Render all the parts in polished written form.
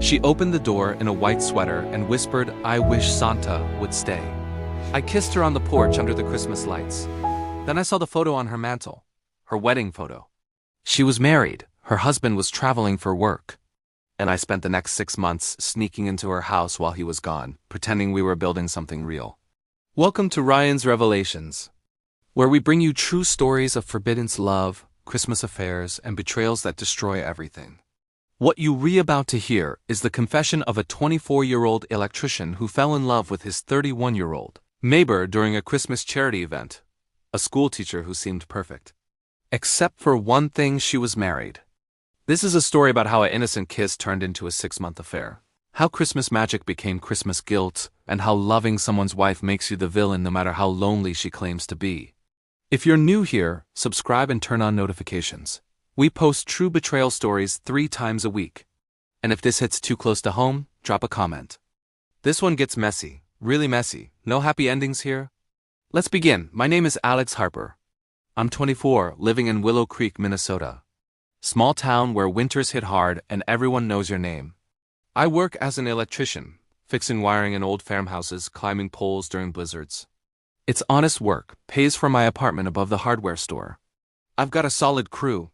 She opened the door in a white sweater and whispered, "I wish Santa would stay." I kissed her on the porch under the Christmas lights. Then I saw the photo on her mantle, her wedding photo. She was married, her husband was traveling for work. And I spent the next 6 months sneaking into her house while he was gone, pretending we were building something real. Welcome to Ryan's Revelations, where we bring you true stories of forbidden love, Christmas affairs, and betrayals that destroy everything. What you're about to hear is the confession of a 24-year-old electrician who fell in love with his 31-year-old neighbor during a Christmas charity event, a school teacher who seemed perfect. Except for one thing, she was married. This is a story about how an innocent kiss turned into a 6-month affair, how Christmas magic became Christmas guilt, and how loving someone's wife makes you the villain no matter how lonely she claims to be. If you're new here, subscribe and turn on notifications. We post true betrayal stories 3 times a week. And if this hits too close to home, drop a comment. This one gets messy, really messy. No happy endings here. Let's begin. My name is Alex Harper. I'm 24, living in Willow Creek, Minnesota. Small town where winters hit hard and everyone knows your name. I work as an electrician, fixing wiring in old farmhouses, climbing poles during blizzards. It's honest work, pays for my apartment above the hardware store. I've got a solid crew.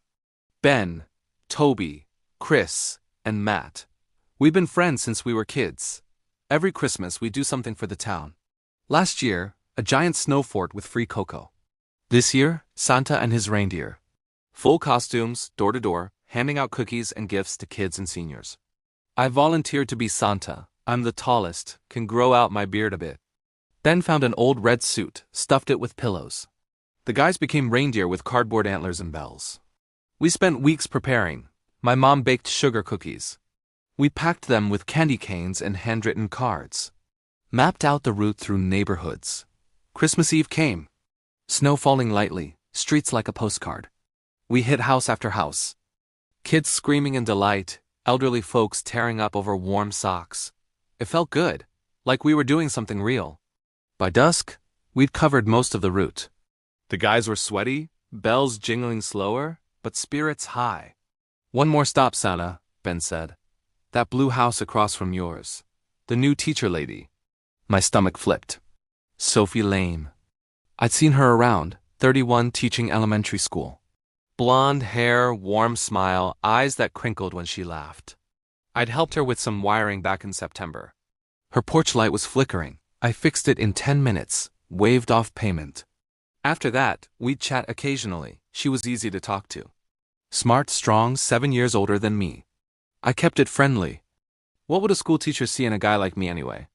Ben, Toby, Chris, and Matt. We've been friends since we were kids. Every Christmas we do something for the town. Last year, a giant snow fort with free cocoa. This year, Santa and his reindeer. Full costumes, door to door, handing out cookies and gifts to kids and seniors. I volunteered to be Santa. I'm the tallest, can grow out my beard a bit. Ben found an old red suit, stuffed it with pillows. The guys became reindeer with cardboard antlers and bells. We spent weeks preparing. My mom baked sugar cookies. We packed them with candy canes and handwritten cards. Mapped out the route through neighborhoods. Christmas Eve came. Snow falling lightly, streets like a postcard. We hit house after house. Kids screaming in delight, elderly folks tearing up over warm socks. It felt good, like we were doing something real. By dusk, we'd covered most of the route. The guys were sweaty, bells jingling slower, but spirits high. "One more stop, Santa," Ben said. "That blue house across from yours. The new teacher lady." My stomach flipped. Sophie Lame. I'd seen her around, 31, teaching elementary school. Blonde hair, warm smile, eyes that crinkled when she laughed. I'd helped her with some wiring back in September. Her porch light was flickering. I fixed it in 10 minutes, waived off payment. After that, we'd chat occasionally. She was easy to talk to. Smart, strong, 7 years older than me. I kept it friendly. What would a school teacher see in a guy like me anyway?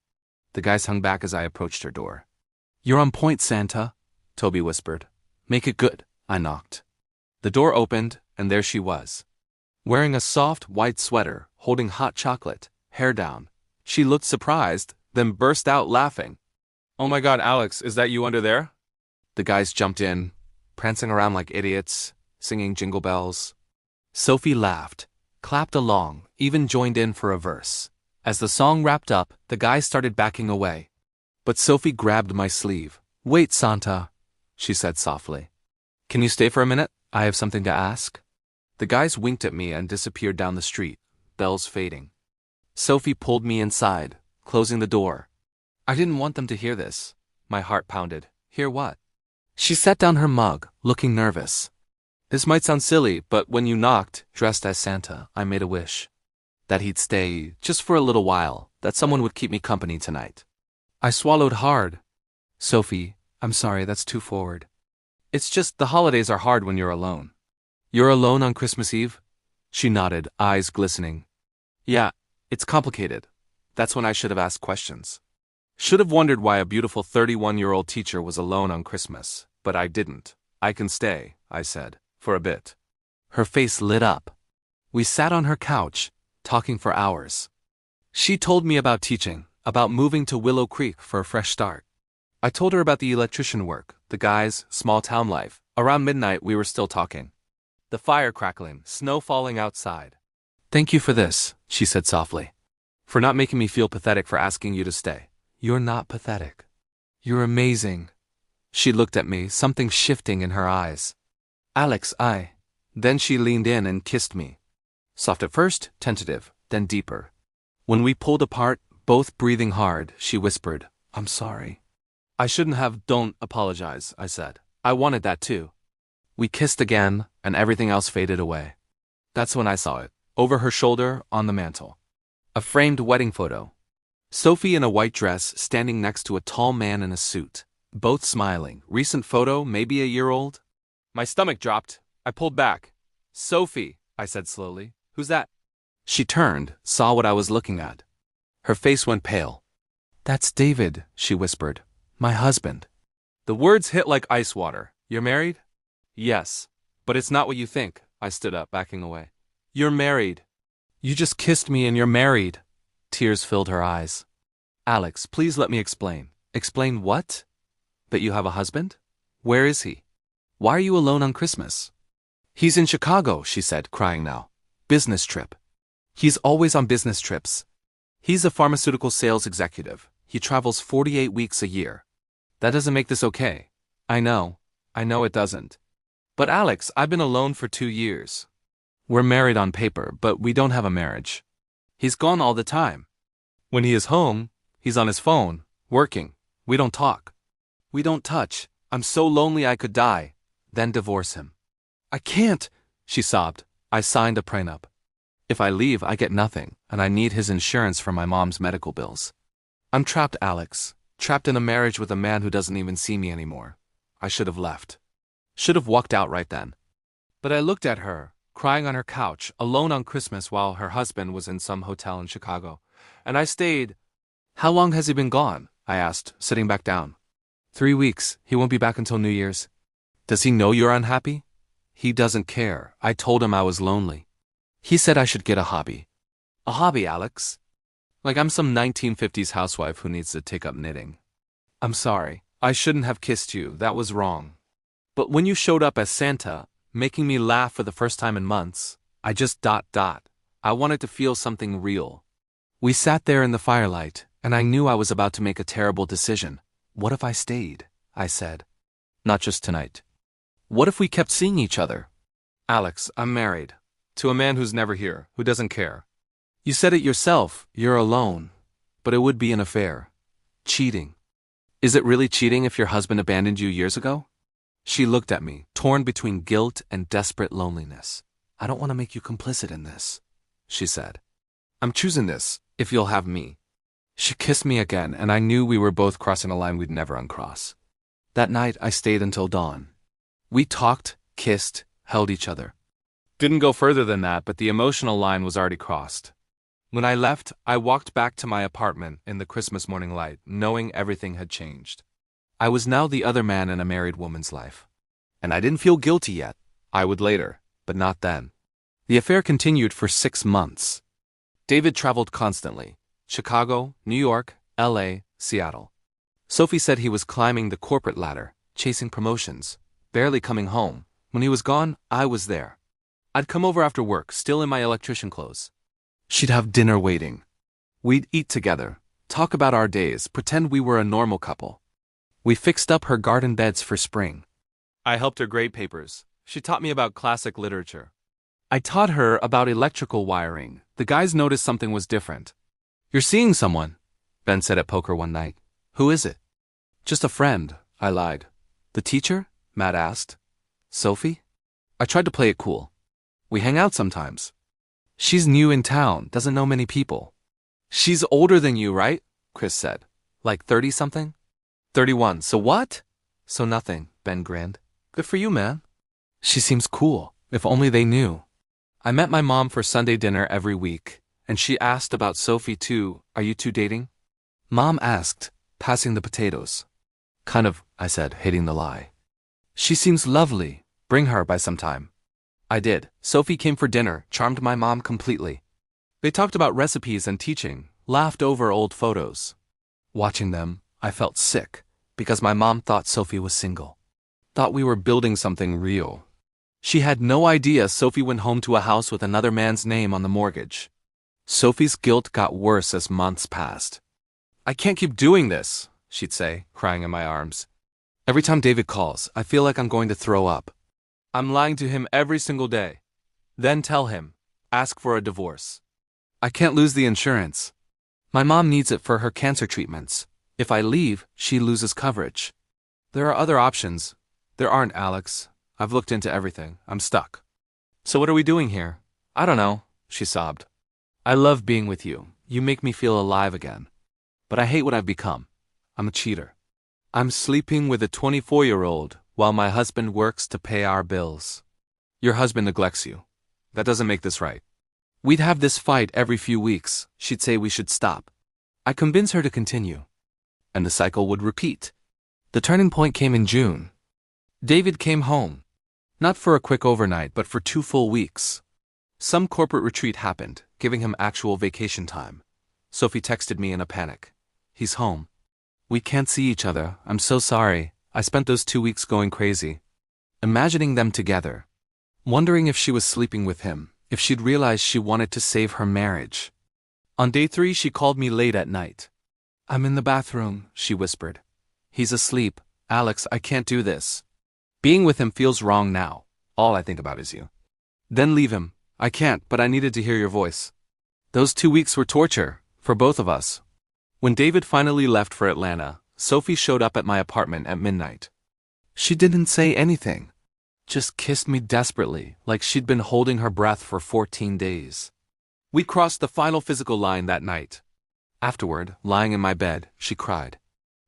The guys hung back as I approached her door. "You're on point, Santa," Toby whispered. "Make it good." I knocked. The door opened, and there she was. Wearing a soft, white sweater, holding hot chocolate, hair down. She looked surprised, then burst out laughing. "Oh my God, Alex, is that you under there?" The guys jumped in, prancing around like idiots, singing jingle bells. Sophie laughed, clapped along, even joined in for a verse. As the song wrapped up, the guys started backing away. But Sophie grabbed my sleeve. "Wait, Santa," she said softly. "Can you stay for a minute? I have something to ask." The guys winked at me and disappeared down the street, bells fading. Sophie pulled me inside, closing the door. I didn't want them to hear this. My heart pounded. Hear what? She set down her mug, looking nervous. "This might sound silly, but when you knocked, dressed as Santa, I made a wish. That he'd stay, just for a little while, that someone would keep me company tonight." I swallowed hard. "Sophie, I'm sorry, that's too forward. It's just the holidays are hard when you're alone." "You're alone on Christmas Eve?" She nodded, eyes glistening. "Yeah, it's complicated. That's when I should have asked questions. Should have wondered why a beautiful 31-year-old teacher was alone on Christmas, but I didn't. I can stay," I said, "for a bit." Her face lit up. We sat on her couch, talking for hours. She told me about teaching, about moving to Willow Creek for a fresh start. I told her about the electrician work, the guys, small town life. Around midnight, we were still talking. The fire crackling, snow falling outside. "Thank you for this," she said softly. "For not making me feel pathetic for asking you to stay." "You're not pathetic. You're amazing." She looked at me, something shifting in her eyes. "Alex, Then she leaned in and kissed me. Soft at first, tentative, then deeper. When we pulled apart, both breathing hard, she whispered, "I'm sorry." "I shouldn't have." "Don't apologize," I said. "I wanted that too." We kissed again, and everything else faded away. That's when I saw it, over her shoulder, on the mantel. A framed wedding photo. Sophie in a white dress, standing next to a tall man in a suit. Both smiling. Recent photo, maybe a year old? My stomach dropped. I pulled back. "Sophie," I said slowly. "Who's that?" She turned, saw what I was looking at. Her face went pale. "That's David," she whispered. "My husband." The words hit like ice water. "You're married?" "Yes. But it's not what you think." I stood up, backing away. "You're married. You just kissed me and you're married." Tears filled her eyes. "Alex, please let me explain." "Explain what?" "That you have a husband? Where is he? Why are you alone on Christmas?" "He's in Chicago," she said, crying now. "Business trip." "He's always on business trips. He's a pharmaceutical sales executive. He travels 48 weeks a year. That doesn't make this okay." I know it doesn't. But Alex, I've been alone for 2 years. We're married on paper, but we don't have a marriage. He's gone all the time. When he is home, he's on his phone, working. We don't talk. We don't touch. I'm so lonely I could die, then divorce him." "I can't," she sobbed. "I signed a prenup. If I leave, I get nothing, and I need his insurance for my mom's medical bills. I'm trapped, Alex. Trapped in a marriage with a man who doesn't even see me anymore. I should have left. Should have walked out right then." But I looked at her, crying on her couch, alone on Christmas while her husband was in some hotel in Chicago. And I stayed. "How long has he been gone?" I asked, sitting back down. 3 weeks. He won't be back until New Year's." "Does he know you're unhappy?" "He doesn't care. I told him I was lonely. He said I should get a hobby." "A hobby, Alex?" "Like I'm some 1950s housewife who needs to take up knitting." "I'm sorry. I shouldn't have kissed you. That was wrong. But when you showed up as Santa, making me laugh for the first time in months, I just ... I wanted to feel something real." We sat there in the firelight, and I knew I was about to make a terrible decision. "What if I stayed?" I said. "Not just tonight. What if we kept seeing each other?" "Alex, I'm married. To a man who's never here, who doesn't care. You said it yourself, you're alone. But it would be an affair. Cheating. Is it really cheating if your husband abandoned you years ago?" She looked at me, torn between guilt and desperate loneliness. "I don't want to make you complicit in this," she said. "I'm choosing this, if you'll have me." She kissed me again, and I knew we were both crossing a line we'd never uncross. That night, I stayed until dawn. We talked, kissed, held each other. Didn't go further than that, but the emotional line was already crossed. When I left, I walked back to my apartment in the Christmas morning light, knowing everything had changed. I was now the other man in a married woman's life. And I didn't feel guilty yet. I would later, but not then. The affair continued for 6 months. David traveled constantly. Chicago, New York, LA, Seattle. Sophie said he was climbing the corporate ladder, chasing promotions, barely coming home. When he was gone, I was there. I'd come over after work, still in my electrician clothes. She'd have dinner waiting. We'd eat together, talk about our days, pretend we were a normal couple. We fixed up her garden beds for spring. I helped her grade papers. She taught me about classic literature. I taught her about electrical wiring. The guys noticed something was different. "You're seeing someone," Ben said at poker one night. "Who is it?" "Just a friend," I lied. "The teacher?" Matt asked. "Sophie?" I tried to play it cool. "We hang out sometimes. She's new in town, doesn't know many people." "She's older than you, right?" Chris said. "Like 30-something?" 31. "So what?" "So nothing," Ben grinned. "Good for you, man." "She seems cool. If only they knew." I met my mom for Sunday dinner every week, and she asked about Sophie too. "Are you two dating?" Mom asked, passing the potatoes. "Kind of," I said, hating the lie. "She seems lovely. Bring her by some time." I did. Sophie came for dinner, charmed my mom completely. They talked about recipes and teaching, laughed over old photos. Watching them, I felt sick, because my mom thought Sophie was single. Thought we were building something real. She had no idea Sophie went home to a house with another man's name on the mortgage. Sophie's guilt got worse as months passed. "I can't keep doing this," she'd say, crying in my arms. "Every time David calls, I feel like I'm going to throw up. I'm lying to him every single day. Then tell him, ask for a divorce. I can't lose the insurance. My mom needs it for her cancer treatments. If I leave, she loses coverage. There are other options. There aren't, Alex. I've looked into everything. I'm stuck. So what are we doing here? I don't know, she sobbed. I love being with you. You make me feel alive again. But I hate what I've become. I'm a cheater. I'm sleeping with a 24-year-old while my husband works to pay our bills. Your husband neglects you. That doesn't make this right. We'd have this fight every few weeks. She'd say we should stop. I convince her to continue. And the cycle would repeat. The turning point came in June. David came home. Not for a quick overnight, but for 2 full weeks. Some corporate retreat happened, giving him actual vacation time. Sophie texted me in a panic. He's home. We can't see each other. I'm so sorry. I spent those 2 weeks going crazy. Imagining them together. Wondering if she was sleeping with him, if she'd realized she wanted to save her marriage. On day 3, she called me late at night. I'm in the bathroom, she whispered. He's asleep. Alex, I can't do this. Being with him feels wrong now. All I think about is you. Then leave him. I can't, but I needed to hear your voice. Those 2 weeks were torture, for both of us. When David finally left for Atlanta, Sophie showed up at my apartment at midnight. She didn't say anything. Just kissed me desperately, like she'd been holding her breath for 14 days. We crossed the final physical line that night. Afterward, lying in my bed, she cried.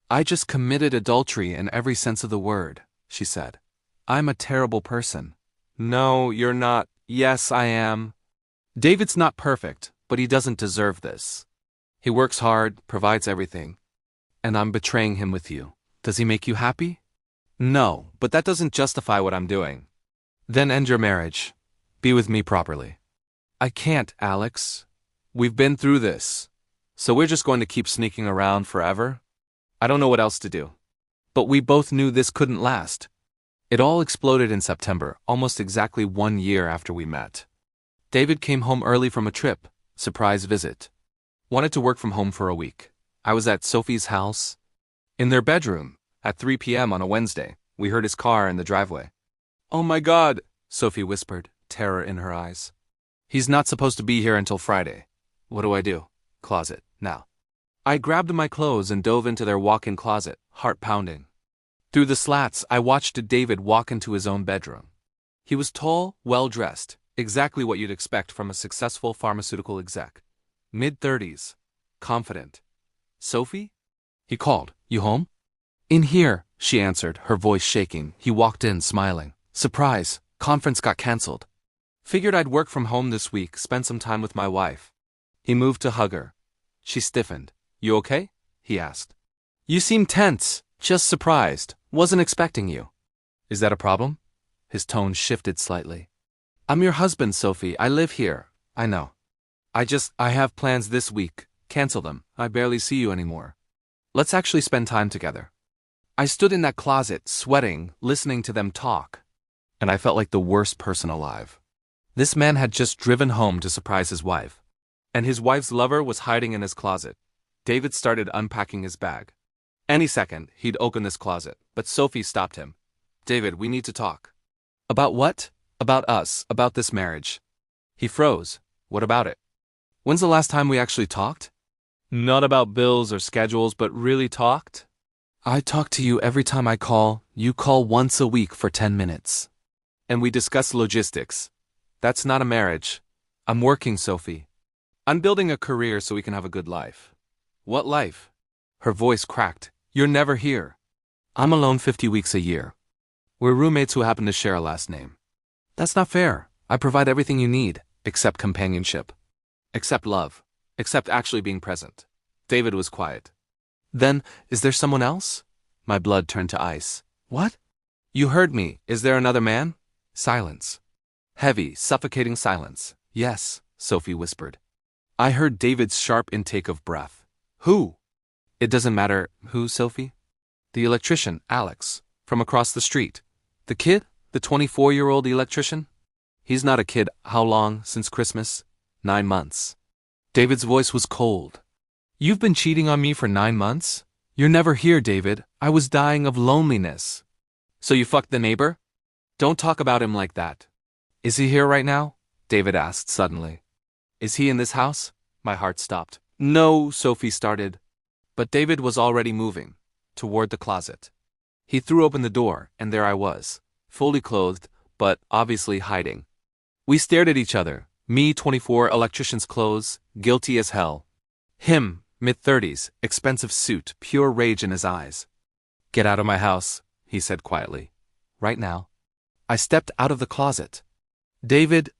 I just committed adultery in every sense of the word, she said. I'm a terrible person. No, you're not. Yes, I am. David's not perfect, but he doesn't deserve this. He works hard, provides everything. And I'm betraying him with you. Does he make you happy? No, but that doesn't justify what I'm doing. Then end your marriage. Be with me properly. I can't, Alex. We've been through this. So we're just going to keep sneaking around forever? I don't know what else to do. But we both knew this couldn't last. It all exploded in September, almost exactly 1 year after we met. David came home early from a trip, surprise visit. Wanted to work from home for a week. I was at Sophie's house. In their bedroom, at 3 p.m. on a Wednesday, we heard his car in the driveway. Oh my God, Sophie whispered, terror in her eyes. He's not supposed to be here until Friday. What do? Closet, now. I grabbed my clothes and dove into their walk-in closet, heart pounding. Through the slats, I watched David walk into his own bedroom. He was tall, well-dressed, exactly what you'd expect from a successful pharmaceutical exec. Mid-30s, confident. Sophie? He called. You home? In here, she answered, her voice shaking. He walked in, smiling. Surprise, conference got canceled. Figured I'd work from home this week, spend some time with my wife. He moved to hug her. She stiffened. You okay? He asked. You seem tense, just surprised. Wasn't expecting you. Is that a problem? His tone shifted slightly. I'm your husband, Sophie. I live here. I know. I have plans this week. Cancel them. I barely see you anymore. Let's actually spend time together. I stood in that closet, sweating, listening to them talk. And I felt like the worst person alive. This man had just driven home to surprise his wife. And his wife's lover was hiding in his closet. David started unpacking his bag. Any second, he'd open this closet, but Sophie stopped him. David, we need to talk. About what? About us, about this marriage. He froze. What about it? When's the last time we actually talked? Not about bills or schedules, but really talked? I talk to you every time I call. You call once a week for 10 minutes. And we discuss logistics. That's not a marriage. I'm working, Sophie. I'm building a career so we can have a good life. What life? Her voice cracked. You're never here. I'm alone 50 weeks a year. We're roommates who happen to share a last name. That's not fair. I provide everything you need, except companionship. Except love. Except actually being present. David was quiet. Then, is there someone else? My blood turned to ice. What? You heard me. Is there another man? Silence. Heavy, suffocating silence. Yes, Sophie whispered. I heard David's sharp intake of breath. Who? It doesn't matter who, Sophie. The electrician, Alex, from across the street. The kid? The 24-year-old electrician? He's not a kid. How long since Christmas? 9 months. David's voice was cold. You've been cheating on me for 9 months? You're never here, David. I was dying of loneliness. So you fucked the neighbor? Don't talk about him like that. Is he here right now? David asked suddenly. Is he in this house? My heart stopped. No, Sophie started. But David was already moving toward the closet. He threw open the door, and there I was, fully clothed, but obviously hiding. We stared at each other, me 24, electrician's clothes, guilty as hell. Him, mid-30s, expensive suit, pure rage in his eyes. Get out of my house, he said quietly. Right now. I stepped out of the closet. David,